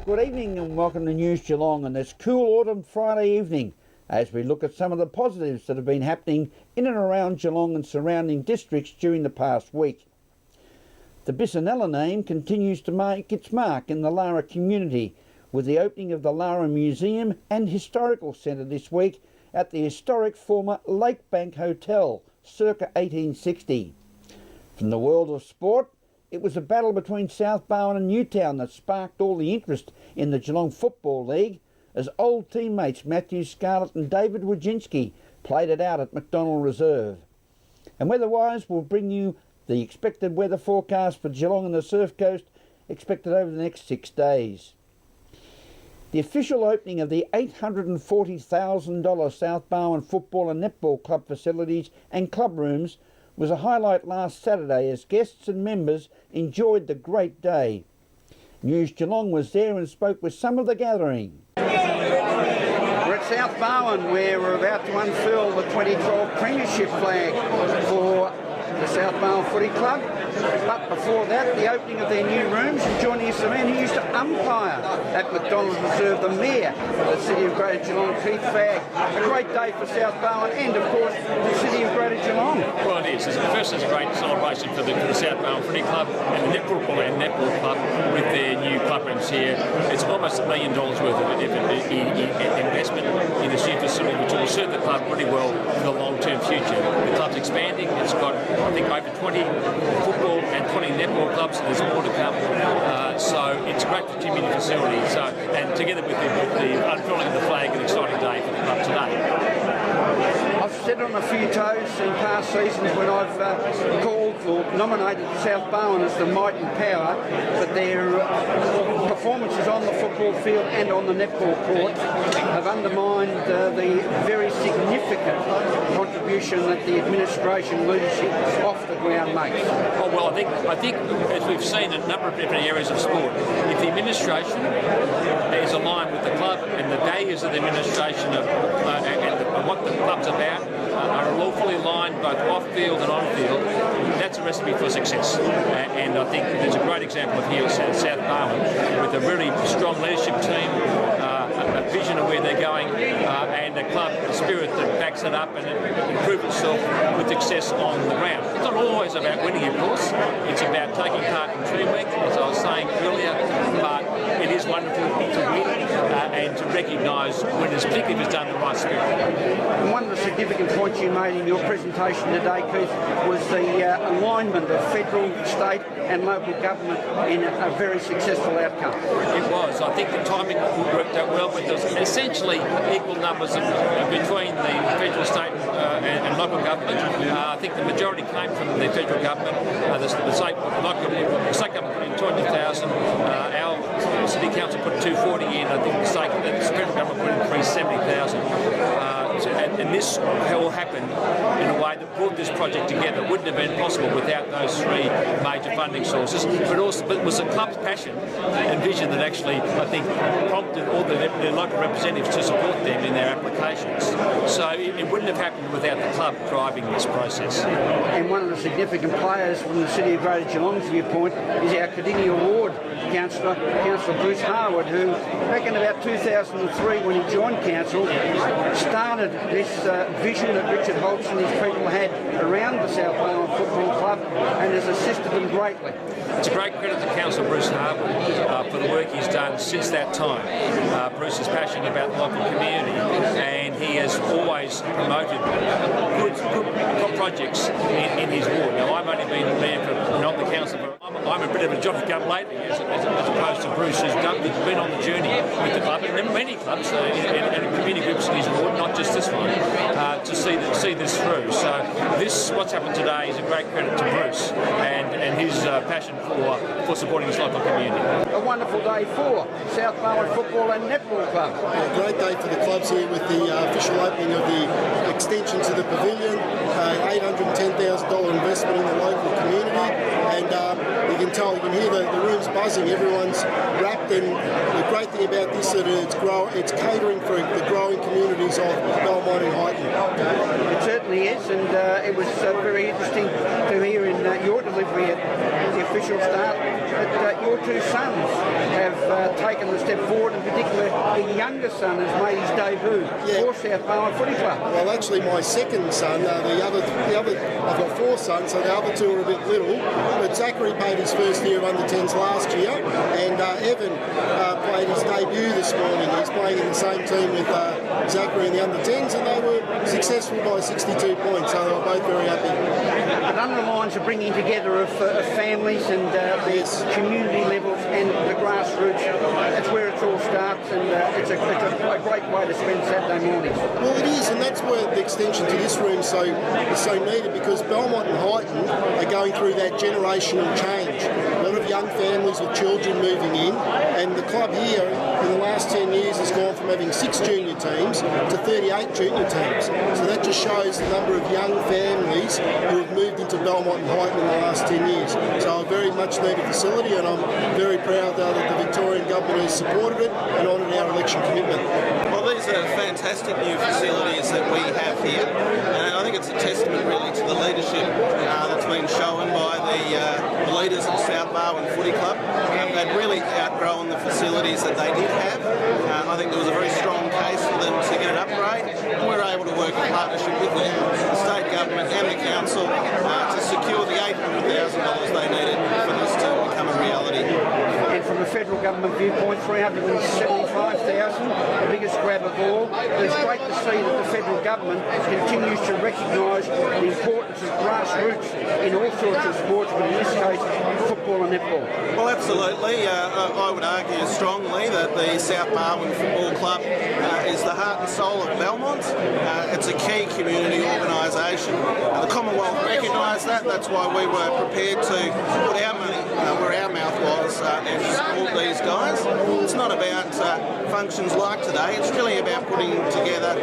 Good evening and welcome to News Geelong on this cool autumn Friday evening as we look at some of the positives that have been happening in and around Geelong and surrounding districts during the past week. The Bissonella name continues to make its mark in the Lara community with the opening of the Lara Museum and Historical Centre this week at the historic former Lakebank Hotel circa 1860. From the world of sport, it was a battle between South Barwon and Newtown that sparked all the interest in the Geelong Football League as old teammates Matthew Scarlett and David Wojcinski played it out at McDonald Reserve. And weather-wise, we'll bring you the expected weather forecast for Geelong and the Surf Coast expected over the next 6 days. The official opening of the $840,000 South Barwon Football and Netball Club facilities and club rooms was a highlight last Saturday as guests and members enjoyed the great day. News Geelong was there and spoke with some of the gathering. We're at South Barwon where we're about to unfurl the 2012 Premiership flag for the South Barwon Footy Club. But before that, the opening of their new rooms, and joining us the man who used to umpire at McDonald Reserve, the Mayor of the City of Greater Geelong, Keith Fagg. A great day for South Barwon and, of course, the City of Greater Geelong. Well, it is. First, it's a great celebration for the South Barwon Footy Club and the Netball Club with their new club rooms here. It's almost $1 million worth of investment in this new facility, which will serve the club really well for the long-term future. The club's expanding. It's got, I think, over 20 football and 20 netball clubs, and there's more to come. So it's a great community facility. And together with the unfurling of the flag, an exciting day for the club today. I've stepped on a few toes in past seasons when I've called or nominated South Barwon as the might and power, but their performances on the football field and on the netball court have undermined the very significant contribution that the administration leadership off the ground makes. Oh, well, I think as we've seen in a number of different areas of sport, if the administration is aligned with the club and the values of the administration and what the club's about are all fully aligned both off-field and on-field, that's a recipe for success. And I think there's a great example of here at South Barwon with a really strong leadership team, a vision of where they're going, and a club spirit that backs it up and improves itself with success on the ground. It's not always about winning, of course. It's about taking part in teamwork, as I was saying earlier, but it is wonderful to win and to recognise winners, particularly if it's done in the right spirit. And one of the significant points you made in your presentation today, Keith, was the alignment of federal, state and local government in a very successful outcome. It was. I think the timing worked out well, but there's essentially equal numbers between the federal, state and local government. I think the majority came from the federal government. The state government put in 200,000. Our city council put 240 in. I think the federal government put in 370,000. And this all happened in a way that brought this project together. It wouldn't have been possible without those three major funding sources. But it was the club's passion and vision that actually, I think, prompted all their local representatives to support them in their applications. So it wouldn't have happened without the club driving this process. And one of the significant players from the City of Greater Geelong's viewpoint is our Tigani Award Councillor Bruce Harwood, who back in about 2003 when he joined council started this vision that Richard Holtz and his people had around the South Barwon Football Club and has assisted them greatly. It's a great credit to Councillor Bruce Harwood for the work he's done since that time. Bruce is passionate about the local community and he has always promoted good projects in his ward. Now, I've only been there for not the council, but I'm a bit of a job come lately as opposed to Bruce, who's been on the journey with the club and many clubs and community groups in his ward, not just this one, to see this through. So what's happened today is a great credit to Bruce and his passion for supporting his local community. A wonderful day for South Barwon Football and Netball Club. A great day for the clubs here with the official opening of the extension to the pavilion, $810,000 investment in the local community, and you can hear the room's buzzing, everyone's wrapped, and the great thing about this is that it's catering for the growing communities of Belmont and Highton. It certainly is, and it was very interesting to hear in your delivery at the official start, that your two sons have taken the step forward. In particular, the younger son has made his debut for South Bowen Footy Club. Well, actually, my second son, the other, I've got four sons, so the other two are a bit little. But Zachary played his first year of under-10s last year, and Evan played his debut this morning. He's playing in the same team with Zachary in the under-10s, and they were successful by 62 points, so they were both very happy. It underlines the bringing together of families and the community levels and the grassroots. That's where it all starts, and it's a great way to spend Saturday mornings. Well, it is, and that's where the extension to this room is so needed, because Belmont and Highton are going through that generational change. A lot of young families with children moving in, and the club here in the last 10 years has gone from having 6 junior teams to 38 junior teams. So that just shows the number of young families who have moved into Belmont and Highton in the last 10 years. So a very much needed facility, and I'm very proud that the Victorian government has supported it and honoured our election commitment. Well, these are fantastic new facilities that we have here, and I think it's a testament really to the leadership that's been shown by the leaders of South Bowen Footy Club. They've really outgrown the facilities that they did have. I think there was a very strong case for them to get an upgrade, and we were able to work in partnership with the state government and the council to secure the $800,000 they needed for this to become a reality. And from a federal government viewpoint, $375,000, the biggest grab of all. It's great to see that the federal government continues to recognise the importance of grassroots in all sorts of sports, but in this case, football and netball. Well, absolutely. I would argue strongly that the South Bowen Football Club is the heart and soul of Belmont. It's a key community organisation. The Commonwealth recognised that. That's why we were prepared to put our money where our mouth was and support these guys. It's not about functions like today. It's really about putting together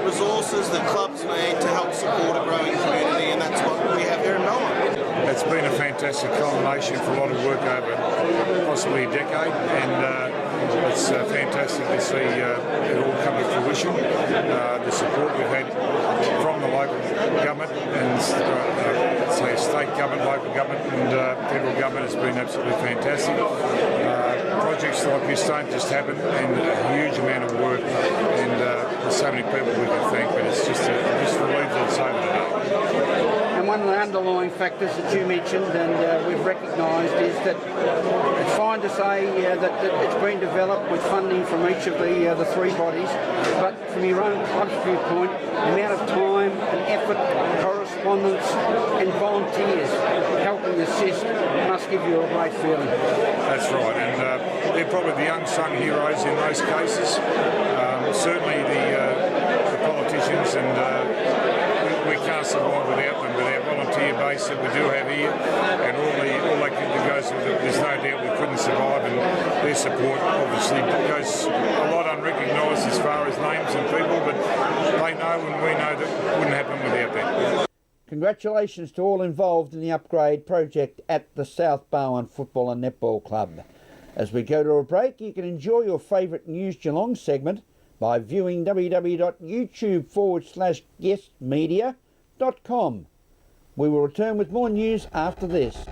resources that clubs need to help support a growing community, and that's what we have here in Melbourne. It's been a fantastic culmination for a lot of work over possibly a decade, and it's fantastic to see it all come to fruition. The support we've had from the local government and state government, local government and federal government has been absolutely fantastic. Projects like this don't just happen, and a huge amount of work, and there's so many people we can thank, but it's just relieves us over today. And one of the underlying factors that you mentioned and we've recognised is that it's fine to say that it's been developed with funding from each of the three bodies, but from your own club's viewpoint, the amount of time and effort, correspondence and volunteers helping assist must give you a great feeling. That's right, and they're probably the unsung heroes in most cases. Certainly the politicians, and we can't survive without them, but our volunteer base that we do have here, and all that goes with it, there's no doubt we couldn't survive, and their support obviously goes a lot unrecognised as far as names and people, but they know and we know that it wouldn't happen without them. Congratulations to all involved in the upgrade project at the South Bowen Football and Netball Club. As we go to a break, you can enjoy your favourite News Geelong segment by viewing www.youtube.com/guestmedia.com. We will return with more news after this.